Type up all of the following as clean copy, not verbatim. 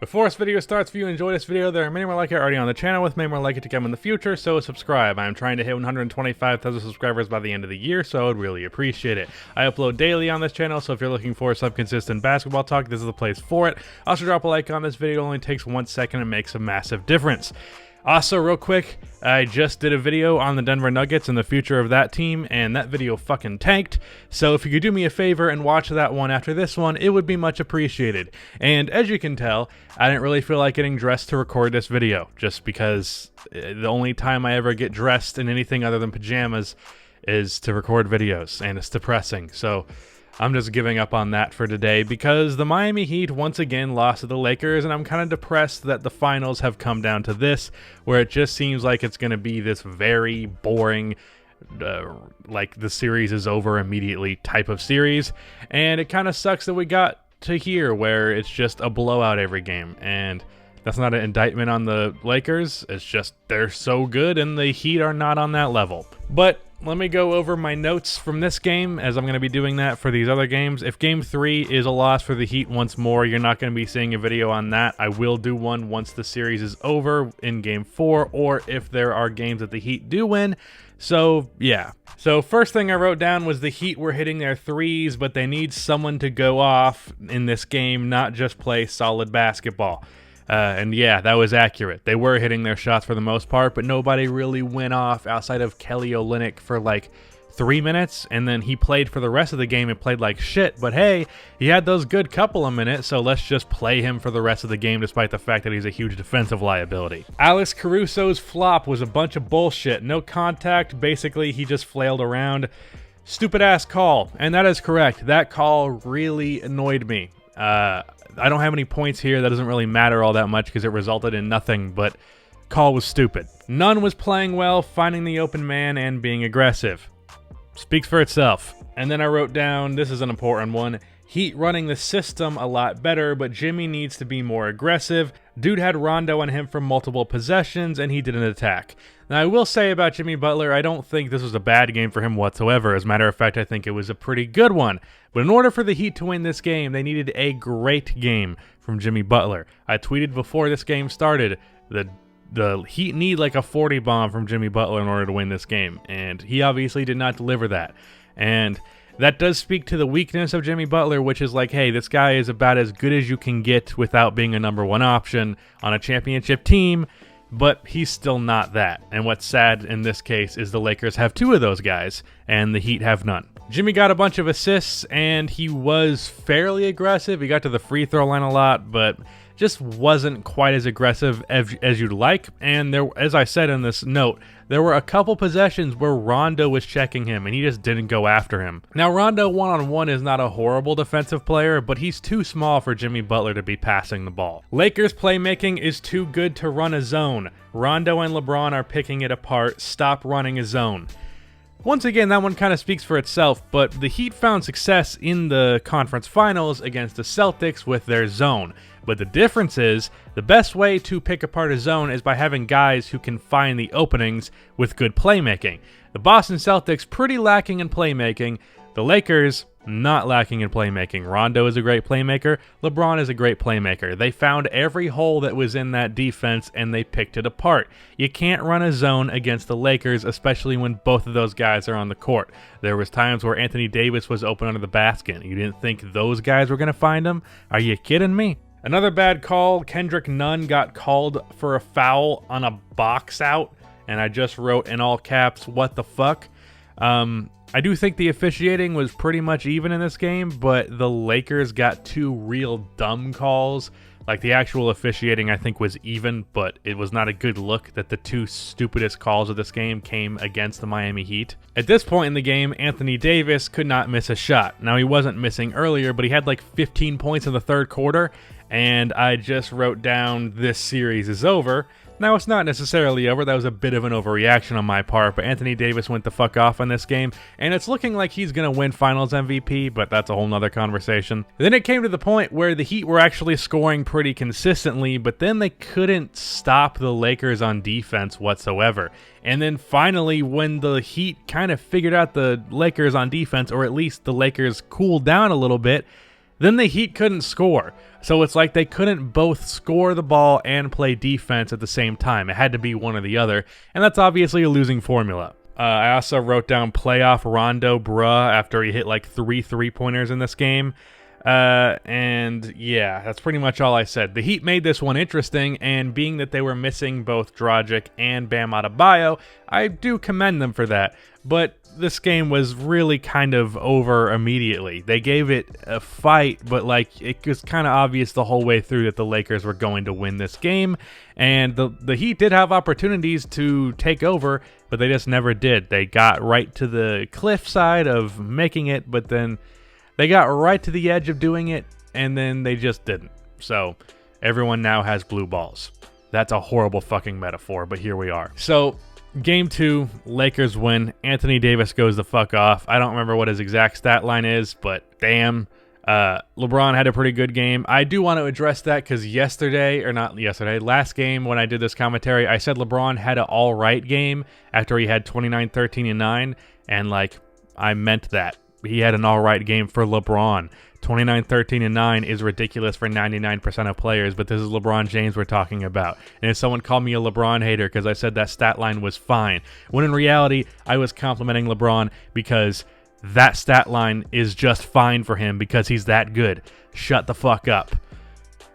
Before this video starts, if you enjoyed this video, there are many more like it already on the channel with many more like it to come in the future, so subscribe. I'm trying to hit 125,000 subscribers by the end of the year, so I'd really appreciate it. I upload daily on this channel, so if you're looking for some consistent basketball talk, this is the place for it. Also, drop a like on this video. It only takes 1 second and makes a massive difference. Also, real quick, I just did a video on the Denver Nuggets and the future of that team, and that video fucking tanked. So if you could do me a favor and watch that one after this one, it would be much appreciated. And as you can tell, I didn't really feel like getting dressed to record this video, just because the only time I ever get dressed in anything other than pajamas is to record videos, and it's depressing. So I'm just giving up on that for today because the Miami Heat once again lost to the Lakers, and I'm kind of depressed that the finals have come down to this, where it just seems like it's going to be this very boring, like the series is over immediately type of series, and it kind of sucks that we got to here where it's just a blowout every game, and that's not an indictment on the Lakers, it's just they're so good and the Heat are not on that level. But let me go over my notes from this game, as I'm going to be doing that for these other games. If Game 3 is a loss for the Heat once more, you're not going to be seeing a video on that. I will do one once the series is over in Game 4, or if there are games that the Heat do win. So, yeah. So, first thing I wrote down was the Heat were hitting their threes, but they need someone to go off in this game, not just play solid basketball. And yeah, that was accurate. They were hitting their shots for the most part, but nobody really went off outside of Kelly Olynyk for like 3 minutes, and then he played for the rest of the game and played like shit. But hey, he had those good couple of minutes, so let's just play him for the rest of the game despite the fact that he's a huge defensive liability. Alex Caruso's flop was a bunch of bullshit. No contact, basically he just flailed around. Stupid ass call, and that is correct. That call really annoyed me. I don't have any points here. That doesn't really matter all that much because it resulted in nothing, but call was stupid. Nunn was playing well, finding the open man, and being aggressive. Speaks for itself. And then I wrote down, this is an important one, Heat running the system a lot better, but Jimmy needs to be more aggressive. Dude had Rondo on him for multiple possessions, and he didn't attack. Now, I will say about Jimmy Butler, I don't think this was a bad game for him whatsoever. As a matter of fact, I think it was a pretty good one. But in order for the Heat to win this game, they needed a great game from Jimmy Butler. I tweeted before this game started that the Heat need like a 40 bomb from Jimmy Butler in order to win this game, and he obviously did not deliver that. And that does speak to the weakness of Jimmy Butler, which is like, hey, this guy is about as good as you can get without being a number one option on a championship team, but he's still not that. And what's sad in this case is the Lakers have two of those guys, and the Heat have none. Jimmy got a bunch of assists, and he was fairly aggressive. He got to the free throw line a lot, but just wasn't quite as aggressive as you'd like. And there, as I said in this note, there were a couple possessions where Rondo was checking him, and he just didn't go after him. Now, Rondo one-on-one is not a horrible defensive player, but he's too small for Jimmy Butler to be passing the ball. Lakers playmaking is too good to run a zone. Rondo and LeBron are picking it apart. Stop running a zone. Once again, that one kind of speaks for itself, but the Heat found success in the conference finals against the Celtics with their zone. But the difference is, the best way to pick apart a zone is by having guys who can find the openings with good playmaking. The Boston Celtics pretty lacking in playmaking. The Lakers not lacking in playmaking. Rondo is a great playmaker. LeBron is a great playmaker. They found every hole that was in that defense and they picked it apart. You can't run a zone against the Lakers, especially when both of those guys are on the court. There was times where Anthony Davis was open under the basket. You didn't think those guys were going to find him? Are you kidding me? Another bad call, Kendrick Nunn got called for a foul on a box out, and I just wrote in all caps, what the fuck? I do think the officiating was pretty much even in this game, but the Lakers got two real dumb calls. Like, the actual officiating, I think, was even, but it was not a good look that the two stupidest calls of this game came against the Miami Heat. At this point in the game, Anthony Davis could not miss a shot. Now, he wasn't missing earlier, but he had like 15 points in the third quarter, and I just wrote down, this series is over. Now, it's not necessarily over. That was a bit of an overreaction on my part, but Anthony Davis went the fuck off in this game, and it's looking like he's going to win Finals MVP, but that's a whole nother conversation. Then it came to the point where the Heat were actually scoring pretty consistently, but then they couldn't stop the Lakers on defense whatsoever. And then finally, when the Heat kind of figured out the Lakers on defense, or at least the Lakers cooled down a little bit, Then the Heat couldn't score. So it's like they couldn't both score the ball and play defense at the same time. It had to be one or the other, and that's obviously a losing formula. I also wrote down playoff Rondo bruh after he hit like 3 3-pointers in this game. And yeah, that's pretty much all I said. The Heat made this one interesting, and being that they were missing both Dragic and Bam Adebayo, I do commend them for that. But this game was really kind of over immediately. They gave it a fight, but like it was kind of obvious the whole way through that the Lakers were going to win this game, and the Heat did have opportunities to take over, but they just never did. They got right to the cliff side of making it, but then they got right to the edge of doing it, and then they just didn't. So everyone now has blue balls. That's a horrible fucking metaphor, but here we are. So Game 2, Lakers win. Anthony Davis goes the fuck off. I don't remember what his exact stat line is, but damn. LeBron had a pretty good game. I do want to address that because last game when I did this commentary, I said LeBron had an all-right game after he had 29, 13, and 9, and like I meant that. He had an all-right game for LeBron. 29, 13, and 9 is ridiculous for 99% of players, but this is LeBron James we're talking about. And if someone called me a LeBron hater because I said that stat line was fine, when in reality, I was complimenting LeBron because that stat line is just fine for him because he's that good. Shut the fuck up.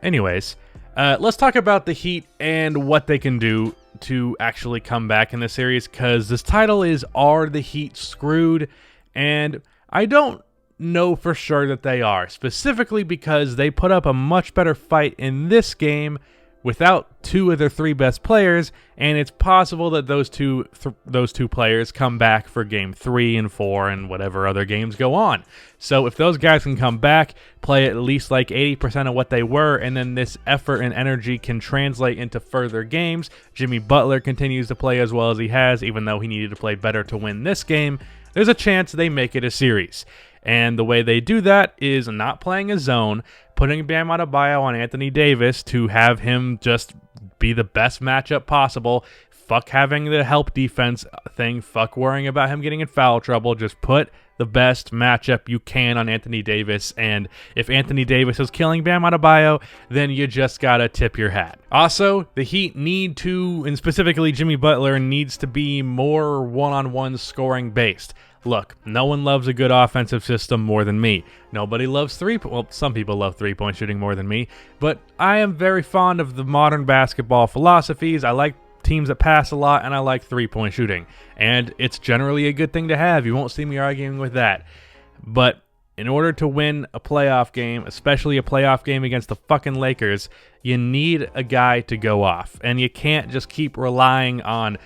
Anyways, let's talk about the Heat and what they can do to actually come back in this series, because this title is Are the Heat Screwed? And I don't know for sure that they are, specifically because they put up a much better fight in this game without 2 of their 3 best players, and it's possible that those two players come back for game 3 and 4 and whatever other games go on. So if those guys can come back, play at least like 80% of what they were, and then this effort and energy can translate into further games, Jimmy Butler continues to play as well as he has, even though he needed to play better to win this game, there's a chance they make it a series. And the way they do that is not playing a zone, putting Bam Adebayo on Anthony Davis to have him just be the best matchup possible. Fuck having the help defense thing. Fuck worrying about him getting in foul trouble. Just put the best matchup you can on Anthony Davis. And if Anthony Davis is killing Bam Adebayo, then you just gotta tip your hat. Also, the Heat need to, and specifically Jimmy Butler, needs to be more one-on-one scoring based. Look, no one loves a good offensive system more than me. Nobody loves some people love three-point shooting more than me, but I am very fond of the modern basketball philosophies. I like teams that pass a lot, and I like three-point shooting. And it's generally a good thing to have. You won't see me arguing with that. But in order to win a playoff game, especially a playoff game against the fucking Lakers, you need a guy to go off. And you can't just keep relying on,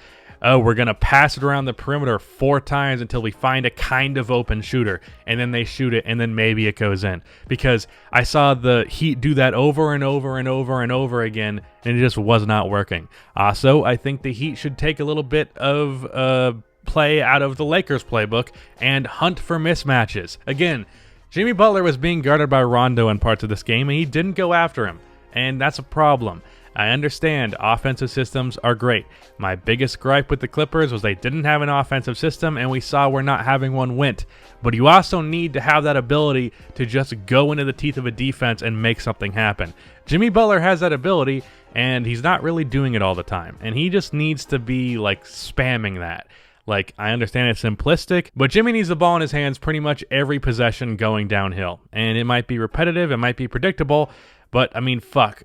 oh, we're going to pass it around the perimeter 4 times until we find a kind of open shooter, and then they shoot it, and then maybe it goes in. Because I saw the Heat do that over and over and over and over again, and it just was not working. Also, I think the Heat should take a little bit of play out of the Lakers playbook and hunt for mismatches. Again, Jimmy Butler was being guarded by Rondo in parts of this game, and he didn't go after him, and that's a problem. I understand offensive systems are great. My biggest gripe with the Clippers was they didn't have an offensive system, and we saw where not having one went. But you also need to have that ability to just go into the teeth of a defense and make something happen. Jimmy Butler has that ability, and he's not really doing it all the time. And he just needs to be, like, spamming that. Like, I understand it's simplistic, but Jimmy needs the ball in his hands pretty much every possession going downhill. And it might be repetitive, it might be predictable, but, I mean, fuck.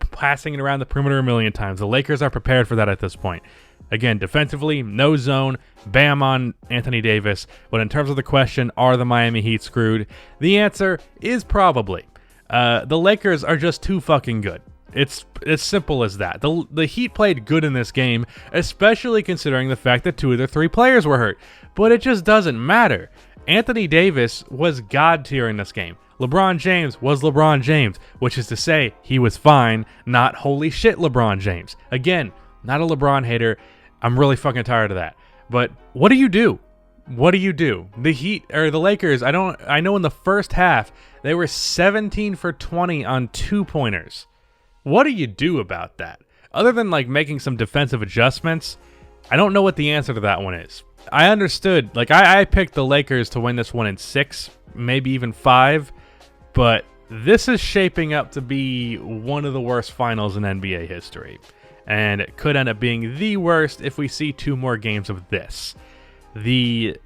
Passing it around the perimeter a million times. The Lakers are prepared for that at this point. Again, defensively, no zone, Bam on Anthony Davis. But in terms of the question, are the Miami Heat screwed? The answer is probably. The Lakers are just too fucking good. It's as simple as that. The Heat played good in this game, especially considering the fact that 2 of their 3 players were hurt. But it just doesn't matter. Anthony Davis was God tier in this game. LeBron James was LeBron James, which is to say he was fine, not holy shit LeBron James. Again, not a LeBron hater. I'm really fucking tired of that. But what do you do? What do you do? The Heat or the Lakers, I know in the first half they were 17 for 20 on 2-pointers. What do you do about that? Other than like making some defensive adjustments, I don't know what the answer to that one is. I understood, like I picked the Lakers to win this one in 6, maybe even 5. but this is shaping up to be one of the worst finals in NBA history. And it could end up being the worst if we see 2 more games of this. The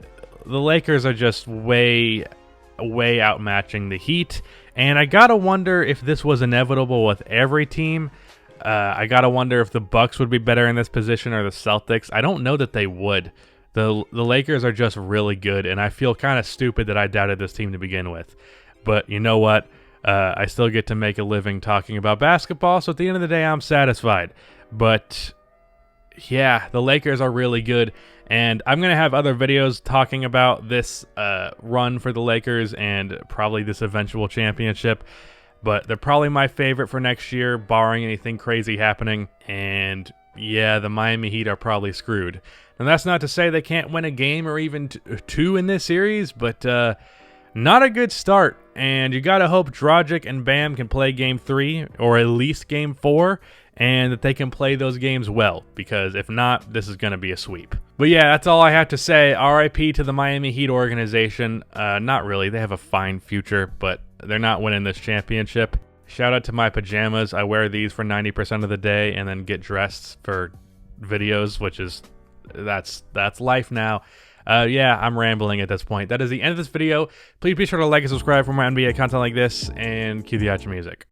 Lakers are just way outmatching the Heat, and I gotta wonder if this was inevitable with every team. I gotta wonder if the Bucks would be better in this position or the Celtics. I don't know that they would. The Lakers are just really good, and I feel kind of stupid that I doubted this team to begin with. But you know what? I still get to make a living talking about basketball, so at the end of the day, I'm satisfied. But yeah, the Lakers are really good, and I'm going to have other videos talking about this run for the Lakers and probably this eventual championship. But they're probably my favorite for next year, barring anything crazy happening. And yeah, the Miami Heat are probably screwed. And that's not to say they can't win a game or even 2 in this series, but not a good start. And you got to hope Dragic and Bam can play Game 3 or at least Game 4, and that they can play those games well, because if not, this is going to be a sweep. But yeah, that's all I have to say. RIP to the Miami Heat organization. Not really. They have a fine future, but they're not winning this championship. Shout out to my pajamas. I wear these for 90% of the day and then get dressed for videos, which is, that's life now. Yeah, I'm rambling at this point. That is the end of this video. Please be sure to like and subscribe for more NBA content like this, and cue the outro music.